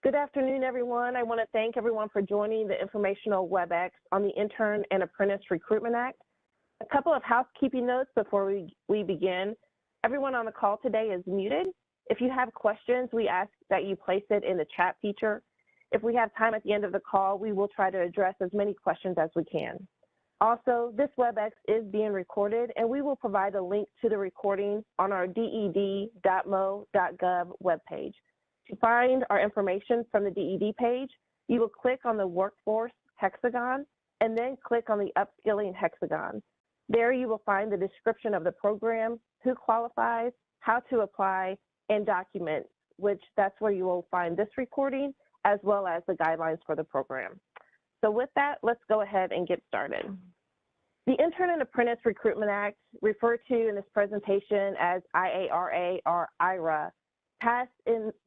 Good afternoon, everyone. I want to thank everyone for joining the Informational WebEx on the Intern and Apprentice Recruitment Act. A couple of housekeeping notes before we begin. Everyone on the call today is muted. If you have questions, we ask that you place it in the chat feature. If we have time at the end of the call, we will try to address as many questions as we can. Also, this WebEx is being recorded, and we will provide a link to the recording on our ded.mo.gov webpage. To find our information from the DED page, you will click on the Workforce hexagon and then click on the Upskilling hexagon. There you will find the description of the program, who qualifies, how to apply, and documents, which that's where you will find this recording as well as the guidelines for the program. So with that, let's go ahead and get started. The Intern and Apprentice Recruitment Act, referred to in this presentation as IARA or IRA, passed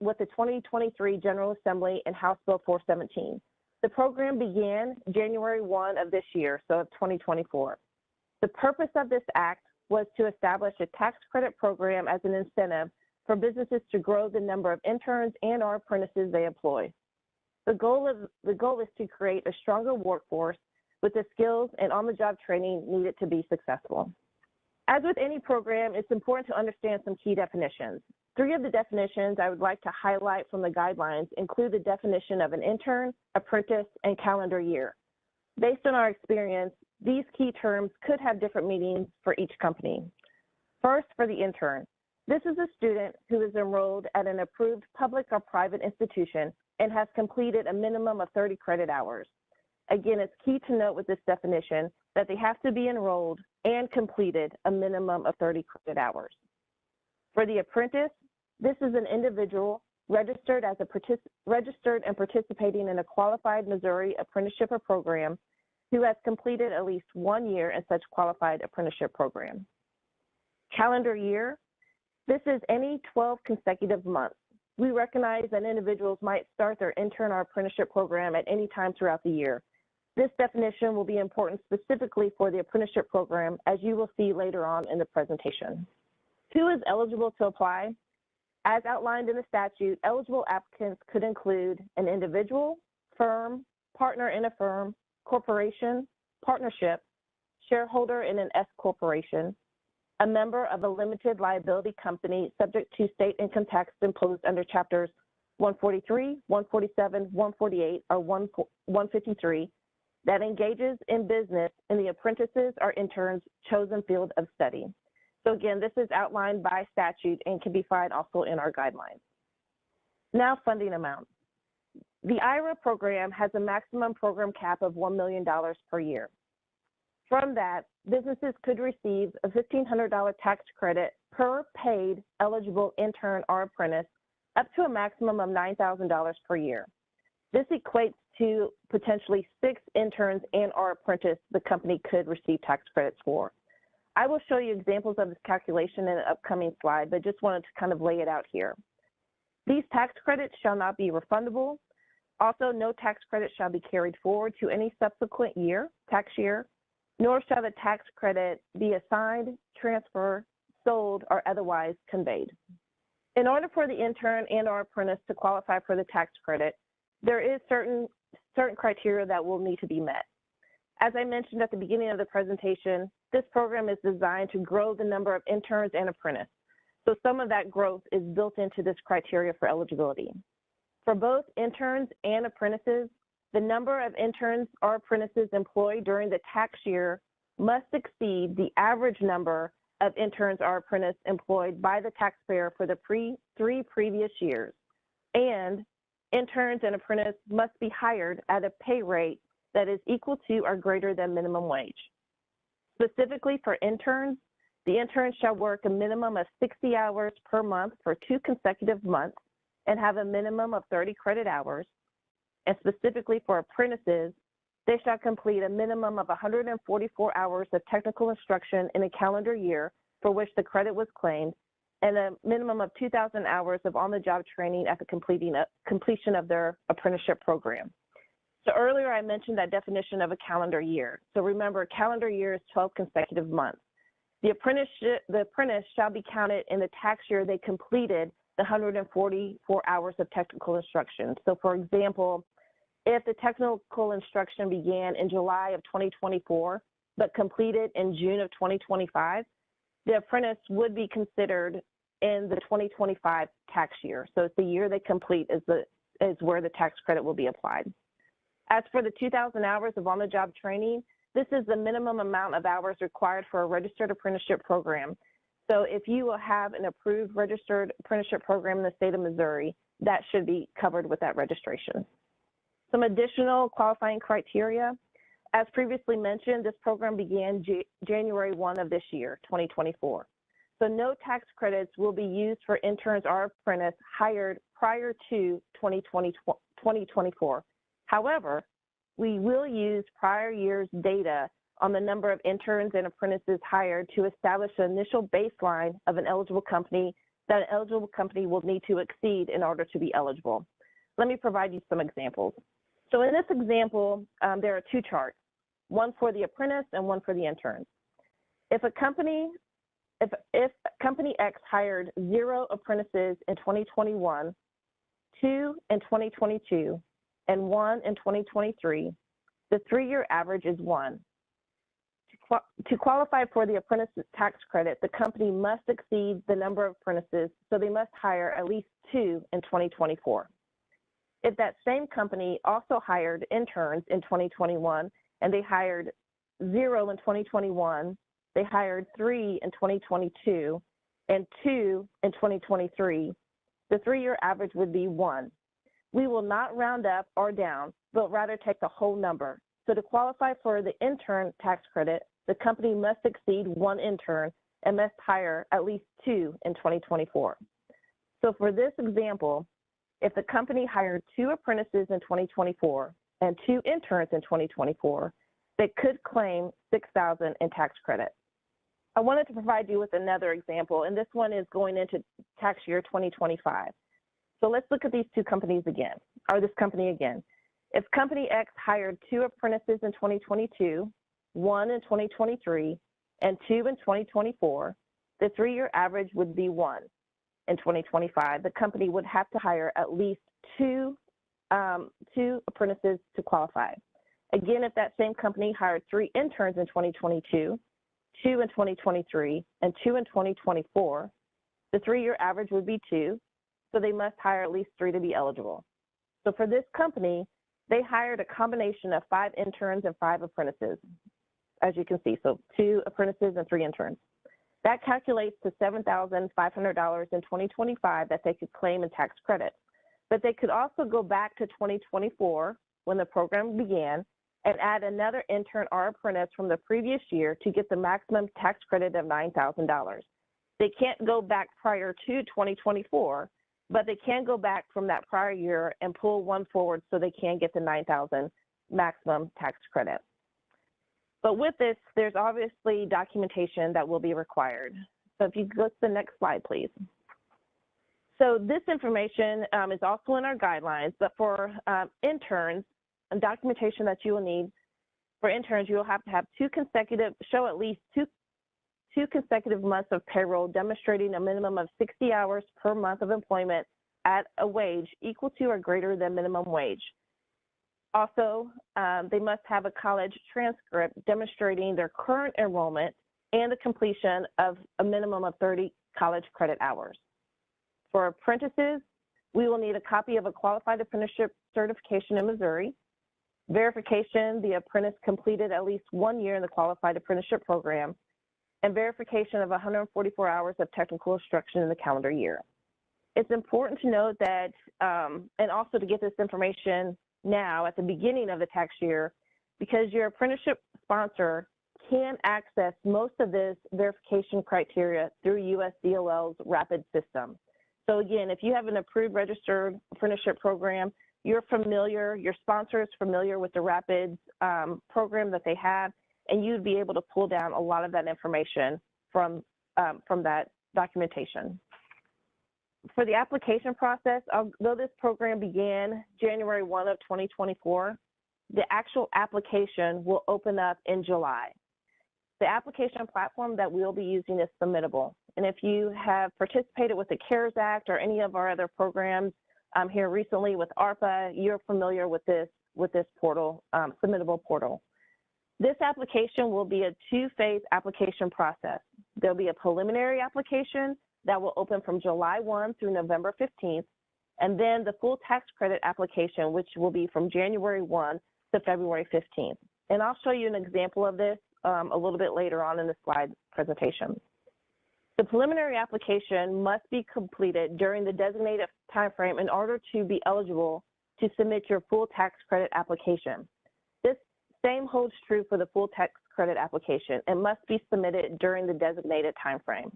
with the 2023 General Assembly and House Bill 417. The program began January 1 of this year, so of 2024. The purpose of this act was to establish a tax credit program as an incentive for businesses to grow the number of interns and or apprentices they employ. The goal is to create a stronger workforce with the skills and on-the-job training needed to be successful. As with any program, it's important to understand some key definitions. Three of the definitions I would like to highlight from the guidelines include the definition of an intern, apprentice, and calendar year. Based on our experience, these key terms could have different meanings for each company. First, for the intern. This is a student who is enrolled at an approved public or private institution and has completed a minimum of 30 credit hours. Again, it's key to note with this definition that they have to be enrolled and completed a minimum of 30 credit hours. For the apprentice, this is an individual registered and participating in a qualified Missouri apprenticeship or program who has completed at least 1 year in such qualified apprenticeship program. Calendar year, this is any 12 consecutive months. We recognize that individuals might start their intern or apprenticeship program at any time throughout the year. This definition will be important specifically for the apprenticeship program, as you will see later on in the presentation. Who is eligible to apply? As outlined in the statute, eligible applicants could include an individual, firm, partner in a firm, corporation, partnership, shareholder in an S corporation, a member of a limited liability company subject to state income tax imposed under chapters 143, 147, 148, or 153 that engages in business in the apprentices or interns' chosen field of study. So again, this is outlined by statute and can be found also in our guidelines. Now, funding amounts. The IRA program has a maximum program cap of $1 million per year. From that, businesses could receive a $1,500 tax credit per paid eligible intern or apprentice up to a maximum of $9,000 per year. This equates to potentially 6 interns and or apprentices the company could receive tax credits for. I will show you examples of this calculation in an upcoming slide, but just wanted to kind of lay it out here. These tax credits shall not be refundable. Also, no tax credit shall be carried forward to any subsequent year, tax year, nor shall the tax credit be assigned, transferred, sold, or otherwise conveyed. In order for the intern and or apprentice to qualify for the tax credit, there is certain criteria that will need to be met. As I mentioned at the beginning of the presentation, this program is designed to grow the number of interns and apprentices. So some of that growth is built into this criteria for eligibility. For both interns and apprentices, the number of interns or apprentices employed during the tax year must exceed the average number of interns or apprentices employed by the taxpayer for the 3 previous years. And interns and apprentices must be hired at a pay rate that is equal to or greater than minimum wage. Specifically for interns, the intern shall work a minimum of 60 hours per month for 2 consecutive months and have a minimum of 30 credit hours. And specifically for apprentices, they shall complete a minimum of 144 hours of technical instruction in a calendar year for which the credit was claimed, and a minimum of 2,000 hours of on-the-job training at the completion of their apprenticeship program. So earlier I mentioned that definition of a calendar year. So remember, a calendar year is 12 consecutive months. The apprentice shall be counted in the tax year they completed the 144 hours of technical instruction. So for example, if the technical instruction began in July of 2024, but completed in June of 2025, the apprentice would be considered in the 2025 tax year. So it's the year they complete is where the tax credit will be applied. As for the 2,000 hours of on-the-job training, this is the minimum amount of hours required for a registered apprenticeship program. So if you will have an approved registered apprenticeship program in the state of Missouri, that should be covered with that registration. Some additional qualifying criteria. As previously mentioned, this program began January 1 of this year, 2024. So no tax credits will be used for interns or apprentice hired prior to 2024. However, we will use prior year's data on the number of interns and apprentices hired to establish an initial baseline of an eligible company that an eligible company will need to exceed in order to be eligible. Let me provide you some examples. So in this example, there are two charts, one for the apprentice and one for the interns. If company X hired 0 apprentices in 2021, 2 in 2022, and 1 in 2023, the 3-year average is 1. To qualify for the apprentice tax credit, the company must exceed the number of apprentices, so they must hire at least 2 in 2024. If that same company also hired interns in 2021 and they hired 0 in 2021, they hired 3 in 2022 and 2 in 2023, the 3-year average would be 1. We will not round up or down, but rather take the whole number. So to qualify for the intern tax credit, the company must exceed 1 intern and must hire at least 2 in 2024. So for this example, if the company hired 2 apprentices in 2024 and 2 interns in 2024, they could claim $6,000 in tax credit. I wanted to provide you with another example, and this one is going into tax year 2025. So let's look at these two companies again, or this company again. If company X hired 2 apprentices in 2022, 1 in 2023, and 2 in 2024, the 3-year average would be 1 in 2025. The company would have to hire at least two apprentices to qualify. Again, if that same company hired 3 interns in 2022, 2 in 2023, and 2 in 2024, the 3-year average would be 2, so they must hire at least 3 to be eligible. So for this company, they hired a combination of 5 interns and 5 apprentices, as you can see, so 2 apprentices and 3 interns. That calculates to $7,500 in 2025 that they could claim in tax credit. But they could also go back to 2024 when the program began and add another intern or apprentice from the previous year to get the maximum tax credit of $9,000. They can't go back prior to 2024, but they can go back from that prior year and pull one forward so they can get the $9,000 maximum tax credit. But with this, there's obviously documentation that will be required. So if you go to the next slide, please. So this information is also in our guidelines, but for interns, and documentation that you will need for interns, you will have to have show at least two consecutive months of payroll demonstrating a minimum of 60 hours per month of employment at a wage equal to or greater than minimum wage. Also, they must have a college transcript demonstrating their current enrollment and the completion of a minimum of 30 college credit hours. For apprentices, we will need a copy of a qualified apprenticeship certification in Missouri, verification the apprentice completed at least 1 year in the qualified apprenticeship program, and verification of 144 hours of technical instruction in the calendar year. It's important to note that, and also to get this information now at the beginning of the tax year, because your apprenticeship sponsor can access most of this verification criteria through USDOL's RAPID system. So again, if you have an approved registered apprenticeship program, you're familiar, your sponsor is familiar with the RAPID program that they have, and you'd be able to pull down a lot of that information from that documentation. For the application process, although this program began January 1 of 2024, the actual application will open up in July. The application platform that we'll be using is Submittable. And if you have participated with the CARES Act or any of our other programs here recently with ARPA, you're familiar with this portal, submittable portal. This application will be a two-phase application process. There'll be a preliminary application that will open from July 1 through November 15th, and then the full tax credit application, which will be from January 1 to February 15th. And I'll show you an example of this a little bit later on in the slide presentation. The preliminary application must be completed during the designated timeframe in order to be eligible to submit your full tax credit application. This same holds true for the full tax credit application. It must be submitted during the designated timeframe.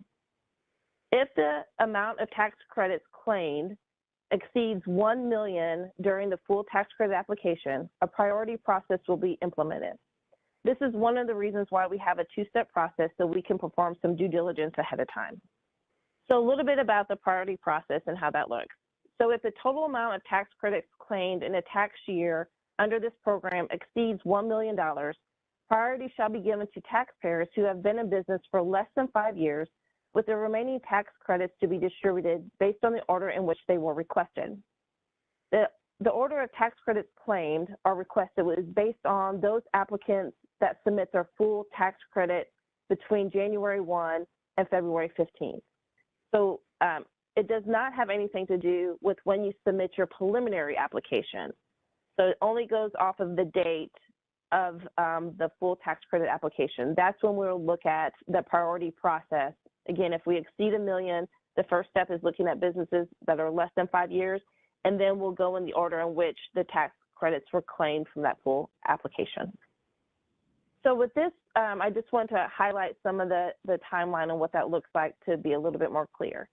If the amount of tax credits claimed exceeds $1 million during the full tax credit application, a priority process will be implemented. This is one of the reasons why we have a two-step process, so we can perform some due diligence ahead of time. So a little bit about the priority process and how that looks. So if the total amount of tax credits claimed in a tax year under this program exceeds $1 million, priority shall be given to taxpayers who have been in business for less than 5 years, with the remaining tax credits to be distributed based on the order in which they were requested. The order of tax credits claimed or requested is based on those applicants that submit their full tax credit between January 1 and February 15th. So it does not have anything to do with when you submit your preliminary application. So it only goes off of the date of the full tax credit application. That's when we'll look at the priority process. Again, if we exceed $1 million, the first step is looking at businesses that are less than 5 years, and then we'll go in the order in which the tax credits were claimed from that full application. So with this, I just want to highlight some of the timeline and what that looks like to be a little bit more clear.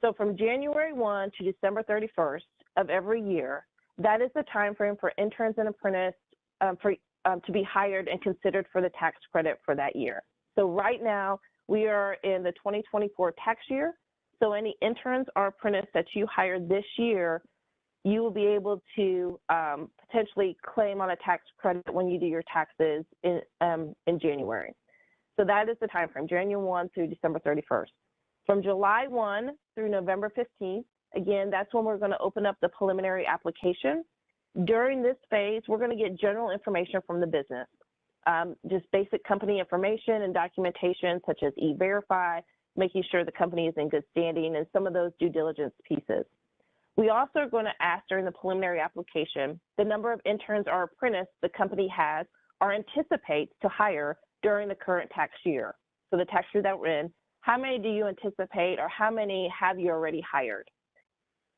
So from January 1 to December 31st of every year, that is the time frame for interns and apprentices to be hired and considered for the tax credit for that year. So right now, we are in the 2024 tax year. So any interns or apprentices that you hired this year, you will be able to potentially claim on a tax credit when you do your taxes in January. So that is the time frame, January 1 through December 31st. From July 1 through November 15th, again, that's when we're going to open up the preliminary application. During this phase, we're going to get general information from the business, just basic company information and documentation such as E-Verify, making sure the company is in good standing, and some of those due diligence pieces. We also are going to ask during the preliminary application the number of interns or apprentices the company has or anticipates to hire during the current tax year. So the tax year that we're in, how many do you anticipate or how many have you already hired?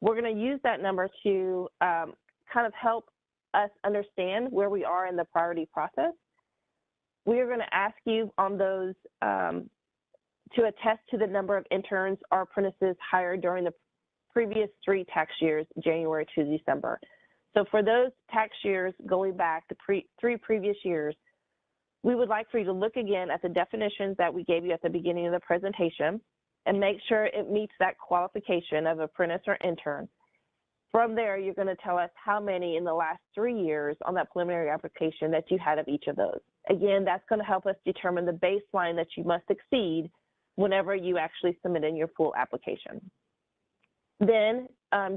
We're going to use that number to kind of help us understand where we are in the priority process. We are going to ask you on those to attest to the number of interns or apprentices hired during the previous 3 tax years, January to December. So for those tax years going back to 3 previous years, we would like for you to look again at the definitions that we gave you at the beginning of the presentation and make sure it meets that qualification of apprentice or intern. From there, you're going to tell us how many in the last 3 years on that preliminary application that you had of each of those. Again, that's going to help us determine the baseline that you must exceed whenever you actually submit in your full application. Then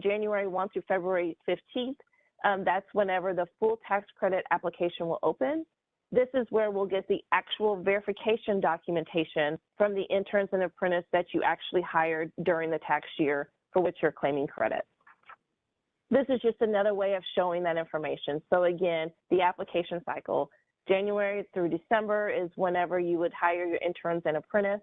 January 1 through February 15th, that's whenever the full tax credit application will open. This is where we'll get the actual verification documentation from the interns and apprentices that you actually hired during the tax year for which you're claiming credit. This is just another way of showing that information. So again, the application cycle, January through December is whenever you would hire your interns and apprentices.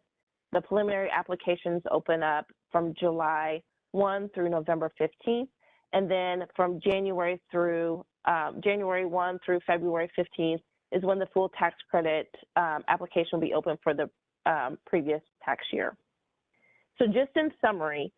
The preliminary applications open up from July 1 through November 15th, and then from January 1 through February 15th is when the full tax credit application will be open for the previous tax year. So just in summary,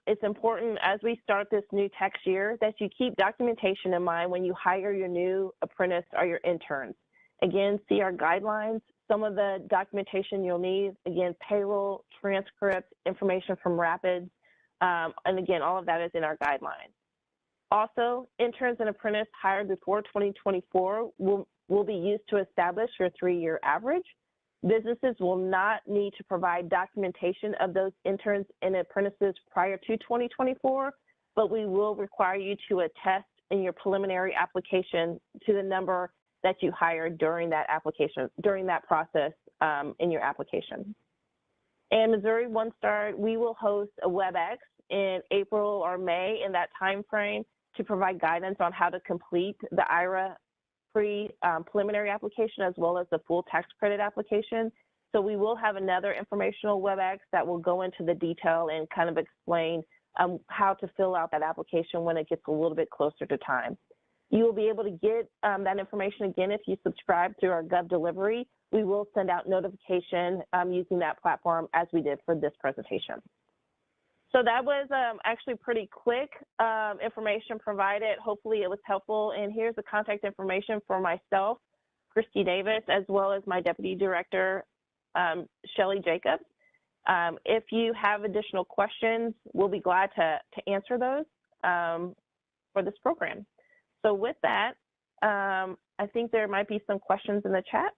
it's important as we start this new tax year that you keep documentation in mind when you hire your new apprentice or your interns. Again, see our guidelines, some of the documentation you'll need, again, payroll, transcript, information from Rapids, and again, all of that is in our guidelines. Also, interns and apprentices hired before 2024 will be used to establish your 3-year average. Businesses will not need to provide documentation of those interns and apprentices prior to 2024, but we will require you to attest in your preliminary application to the number that you hired during that application, during that process in your application. And Missouri One Start, we will host a WebEx in April or May in that time frame to provide guidance on how to complete the IRA preliminary application as well as the full tax credit application. So we will have another informational WebEx that will go into the detail and kind of explain how to fill out that application when it gets a little bit closer to time. You will be able to get that information again if you subscribe through our Gov delivery. We will send out notification using that platform as we did for this presentation. So that was actually pretty quick information provided. Hopefully it was helpful. And here's the contact information for myself, Christy Davis, as well as my Deputy Director, Shelly Jacobs. If you have additional questions, we'll be glad to answer those for this program. So with that, I think there might be some questions in the chat.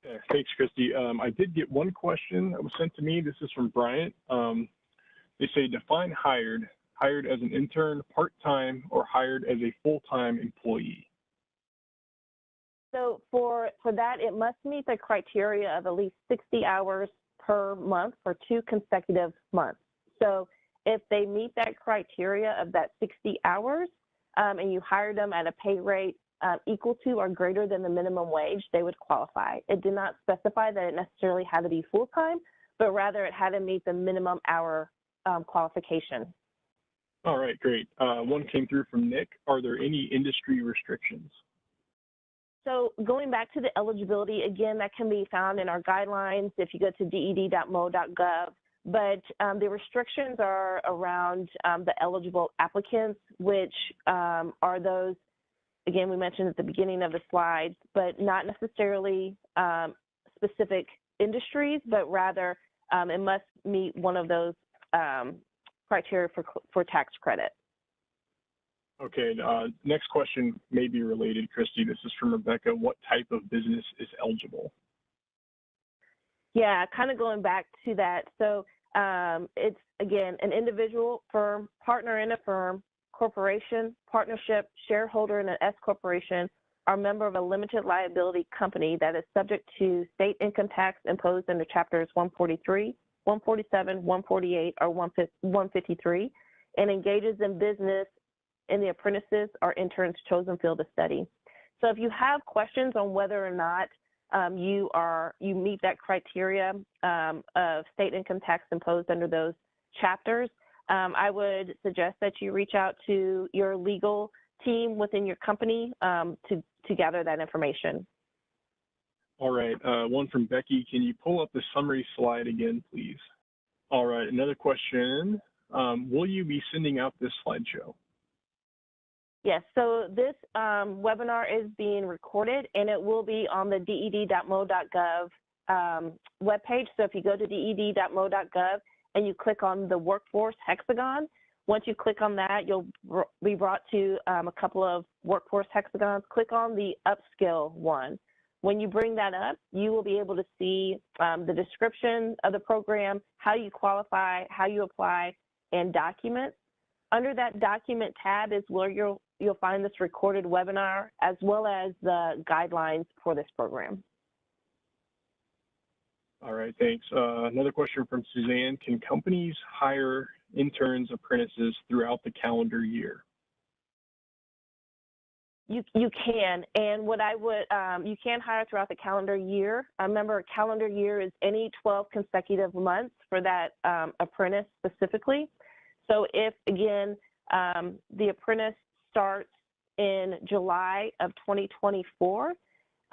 Yeah, thanks, Christy. I did get one question that was sent to me. This is from Bryant. They say define hired as an intern, part-time, or hired as a full-time employee. So for that, it must meet the criteria of at least 60 hours per month for 2 consecutive months. So if they meet that criteria of that 60 hours and you hire them at a pay rate equal to or greater than the minimum wage, they would qualify. It did not specify that it necessarily had to be full-time, but rather it had to meet the minimum hour qualification. All right, great. One came through from Nick. Are there any industry restrictions? So going back to the eligibility, again, that can be found in our guidelines if you go to ded.mo.gov, but the restrictions are around the eligible applicants, which are those, again, we mentioned at the beginning of the slides, but not necessarily specific industries, but rather it must meet one of those criteria for tax credit. Okay, next question may be related, Christy. This is from Rebecca. What type of business is eligible? Yeah, kind of going back to that. So it's, again, an individual, firm, partner in a firm, corporation, partnership, shareholder in an S corporation, are member of a limited liability company that is subject to state income tax imposed under chapters 143, 147, 148, or 153, and engages in business in the apprentices or interns chosen field of study. So if you have questions on whether or not you meet that criteria of state income tax imposed under those chapters, I would suggest that you reach out to your legal team within your company to gather that information. All right, one from Becky. Can you pull up the summary slide again, please? All right, another question. Will you be sending out this slideshow? Yes, so this webinar is being recorded and it will be on the ded.mo.gov webpage. So if you go to ded.mo.gov and you click on the workforce hexagon, once you click on that, you'll be brought to a couple of workforce hexagons. Click on the upskill one. When you bring that up, you will be able to see the description of the program, how you qualify, how you apply, and documents. Under that document tab is where you'll find this recorded webinar as well as the guidelines for this program. All right, thanks. Another question from Suzanne. Can companies hire interns, apprentices throughout the calendar year? You can, and what I would, you can hire throughout the calendar year. Remember, a calendar year is any 12 consecutive months for that apprentice specifically. So if, again, the apprentice starts in July of 2024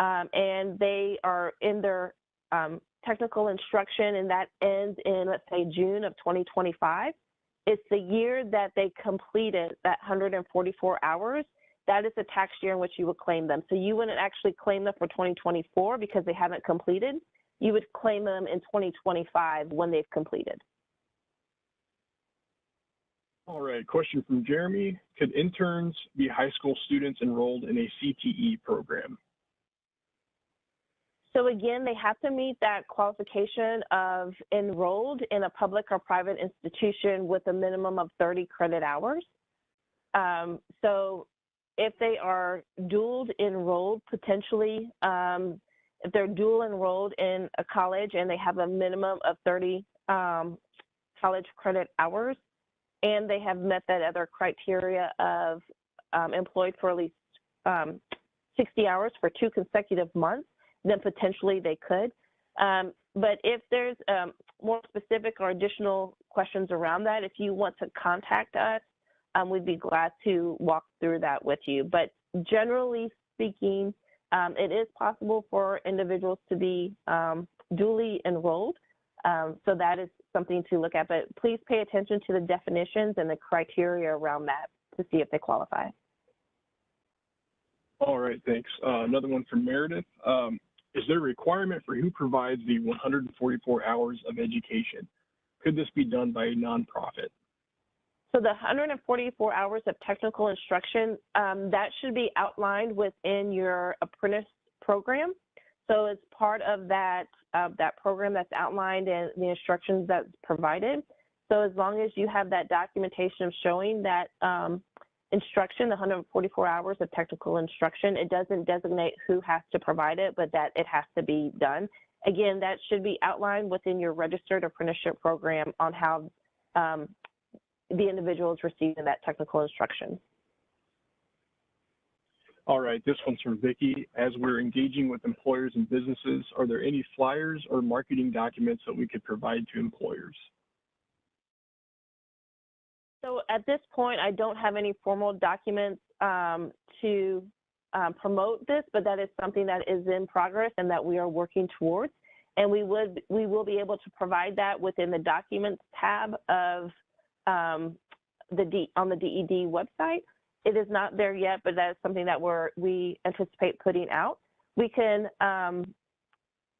and they are in their technical instruction and that ends in, let's say, June of 2025, it's the year that they completed that 144 hours. That is the tax year in which you would claim them. So you wouldn't actually claim them for 2024 because they haven't completed. You would claim them in 2025 when they've completed. All right, question from Jeremy. Could interns be high school students enrolled in a CTE program? So again, they have to meet that qualification of enrolled in a public or private institution with a minimum of 30 credit hours. So if they are dual enrolled, potentially, if they're dual enrolled in a college and they have a minimum of 30 college credit hours, and they have met that other criteria of employed for at least 60 hours for 2 consecutive months, then potentially they could. But if there's more specific or additional questions around that, if you want to contact us, we'd be glad to walk through that with you. But generally speaking, it is possible for individuals to be dually enrolled. So that is something to look at, but please pay attention to the definitions and the criteria around that to see if they qualify. All right, thanks. Another one from Meredith. Is there a requirement for who provides the 144 hours of education? Could this be done by a nonprofit? So the 144 hours of technical instruction, that should be outlined within your apprentice program. So as part of that program that's outlined and the instructions that's provided. So as long as you have that documentation of showing that instruction, the 144 hours of technical instruction, it doesn't designate who has to provide it, but that it has to be done. Again, that should be outlined within your registered apprenticeship program on how the individual is receiving that technical instruction. All right, this one's from Vicki. As we're engaging with employers and businesses, are there any flyers or marketing documents that we could provide to employers? So at this point, I don't have any formal documents to promote this, but that is something that is in progress and that we are working towards. And we will be able to provide that within the documents tab of on the DED website. It is not there yet, but that is something that we anticipate putting out. We can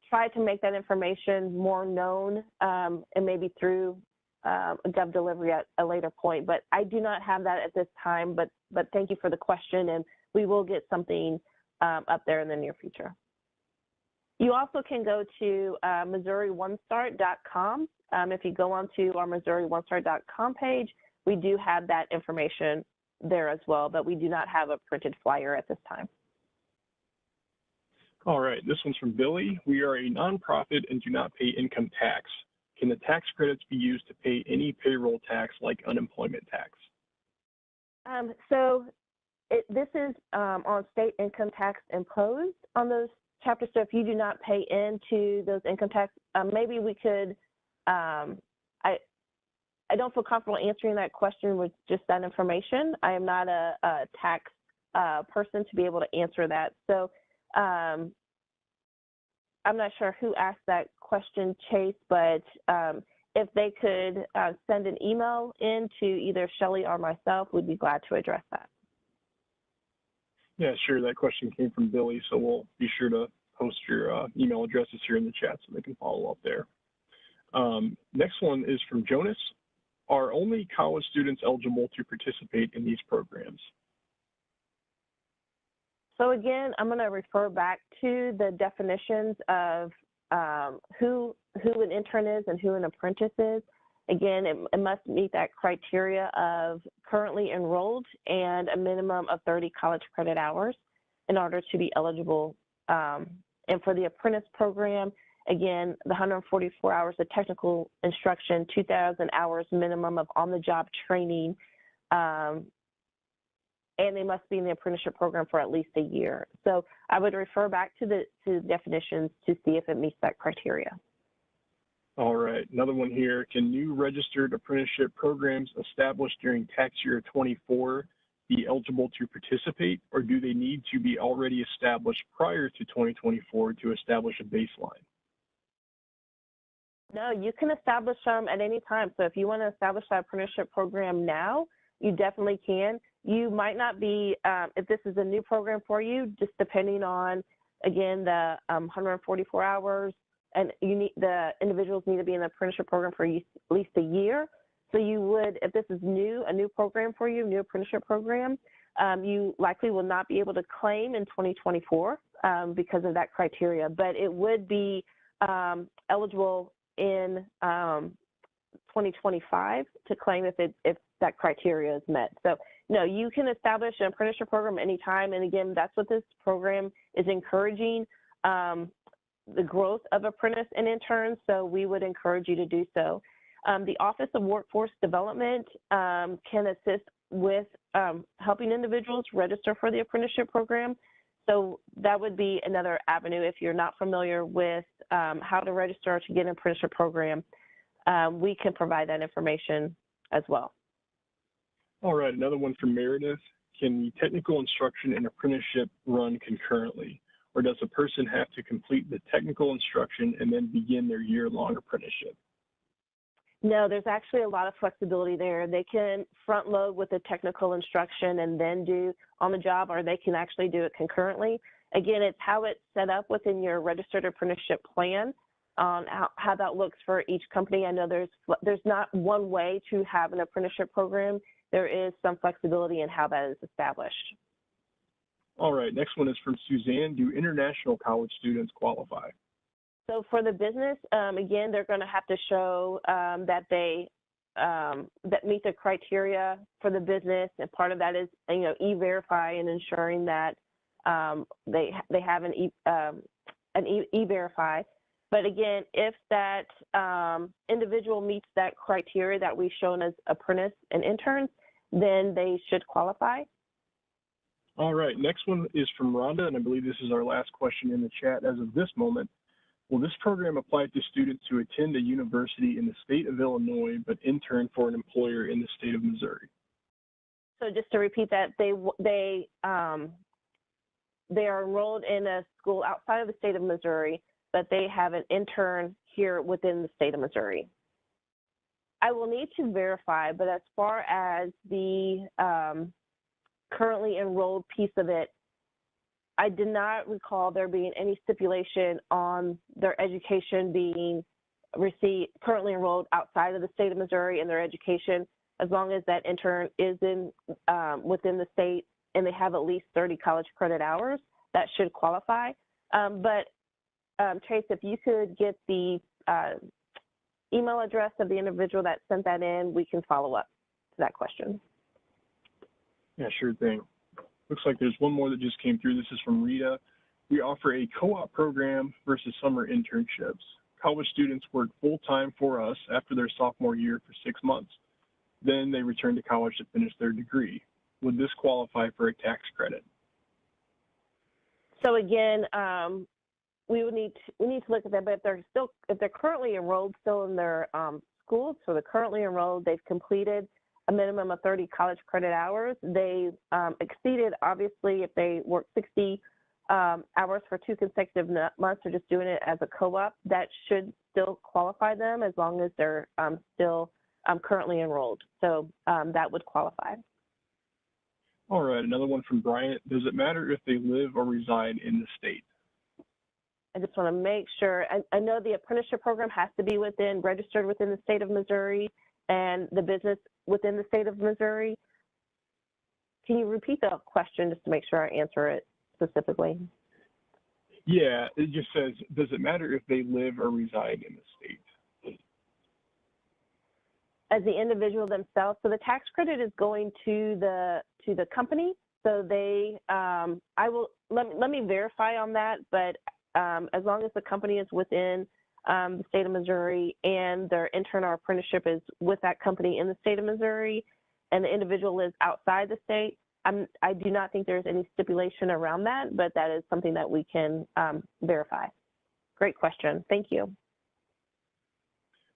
try to make that information more known and maybe through a Gov delivery at a later point, but I do not have that at this time, but thank you for the question, and we will get something up there in the near future. You also can go to MissouriOneStart.com. If you go onto our MissouriOneStart.com page, we do have that information there as well, but we do not have a printed flyer at this time. All right, this one's from Billy. We are a nonprofit and do not pay income tax. Can the tax credits be used to pay any payroll tax like unemployment tax? This is on state income tax imposed on those chapters. So if you do not pay into those income tax, maybe we could, I don't feel comfortable answering that question with just that information. I am not a tax person to be able to answer that. So I'm not sure who asked that question, Chase, but if they could send an email in to either Shelley or myself, we'd be glad to address that. Yeah, sure. That question came from Billy, so we'll be sure to post your email addresses here in the chat so they can follow up there. Next one is from Jonas. Are only college students eligible to participate in these programs? So again, I'm going to refer back to the definitions of who an intern is and who an apprentice is. Again, it must meet that criteria of currently enrolled and a minimum of 30 college credit hours in order to be eligible. And for the apprentice program, again, the 144 hours of technical instruction, 2,000 hours minimum of on-the-job training, and they must be in the apprenticeship program for at least a year. So I would refer back to the definitions to see if it meets that criteria. All right, another one here. Can new registered apprenticeship programs established during tax year 24 be eligible to participate, or do they need to be already established prior to 2024 to establish a baseline? No, you can establish them at any time. So if you want to establish that apprenticeship program now, you definitely can. You might not be, if this is a new program for you, just depending on, again, the 144 hours, and the individuals need to be in the apprenticeship program for at least a year. So you would, if this is a new program for you, new apprenticeship program, you likely will not be able to claim in 2024 because of that criteria, but it would be eligible in 2025 to claim if that criteria is met. So no, you can establish an apprenticeship program anytime, and again, that's what this program is encouraging, the growth of apprentice and interns, so we would encourage you to do so. The Office of Workforce Development can assist with helping individuals register for the apprenticeship program. So that would be another avenue if you're not familiar with how to register to get an apprenticeship program. We can provide that information as well. All right, another one from Meredith. Can the technical instruction and apprenticeship run concurrently, or does a person have to complete the technical instruction and then begin their year-long apprenticeship? No, there's actually a lot of flexibility there. They can front load with the technical instruction and then do on the job, or they can actually do it concurrently. Again, it's how it's set up within your registered apprenticeship plan on how that looks for each company. I know there's not one way to have an apprenticeship program. There is some flexibility in how that is established. All right, next one is from Suzanne. Do international college students qualify? So for the business, again, they're going to have to show that they that meet the criteria for the business, and part of that is e-verify and ensuring that they have an e-verify. But again, if that individual meets that criteria that we've shown as apprentice and interns, then they should qualify. All right, next one is from Rhonda, and I believe this is our last question in the chat as of this moment. Will this program apply to students who attend a university in the state of Illinois but intern for an employer in the state of Missouri? So just to repeat that, they are enrolled in a school outside of the state of Missouri, but they have an intern here within the state of Missouri. I will need to verify, but as far as the currently enrolled piece of it, I did not recall there being any stipulation on their education being currently enrolled outside of the state of Missouri in their education, as long as that intern is within the state and they have at least 30 college credit hours, that should qualify. Trace, if you could get the email address of the individual that sent that in, we can follow up to that question. Yeah, sure thing. Looks like there's one more that just came through. This is from Rita. We offer a co-op program versus summer internships. College students work full-time for us after their sophomore year for 6 months. Then they return to college to finish their degree. Would this qualify for a tax credit? So again, we need to look at that, but if they're currently enrolled still in their schools, so they're currently enrolled, they've completed a minimum of 30 college credit hours. They exceeded, obviously, if they work 60 hours for 2 consecutive months or just doing it as a co-op, that should still qualify them as long as they're still currently enrolled. So that would qualify. All right, another one from Bryant. Does it matter if they live or reside in the state? I just want to make sure. I know the apprenticeship program has to be registered within the state of Missouri, and the business within the state of Missouri. Can you repeat the question just to make sure I answer it specifically? Yeah, it just says, does it matter if they live or reside in the state? As the individual themselves, so the tax credit is going to the company. So they, let me verify on that, but as long as the company is within the state of Missouri and their intern or apprenticeship is with that company in the state of Missouri and the individual lives outside the state, I do not think there's any stipulation around that, but that is something that we can verify. Great question. Thank you.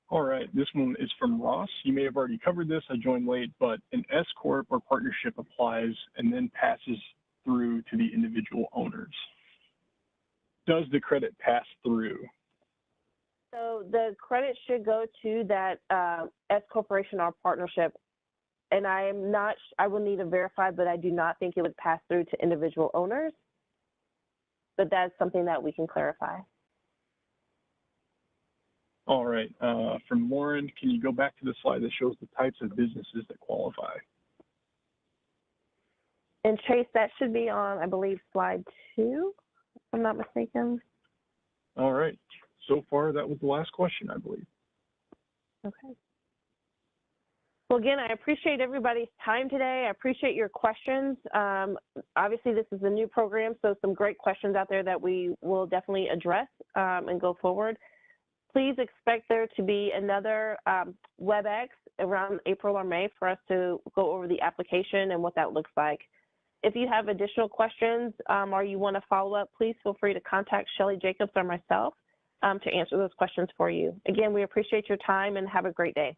All right, this one is from Ross. You may have already covered this. I joined late, but an S Corp or partnership applies and then passes through to the individual owners. Does the credit pass through? So the credit should go to that S corporation or partnership, and I will need to verify, but I do not think it would pass through to individual owners, but that's something that we can clarify. All right, from Lauren, can you go back to the slide that shows the types of businesses that qualify? And Chase, that should be on, I believe, slide 2. I'm not mistaken. All right. So far, that was the last question, I believe. Okay. Well, again, I appreciate everybody's time today. I appreciate your questions. Obviously, this is a new program, so some great questions out there that we will definitely address and go forward. Please expect there to be another WebEx around April or May for us to go over the application and what that looks like. If you have additional questions or you want to follow up, please feel free to contact Shelly Jacobs or myself to answer those questions for you. Again, we appreciate your time and have a great day.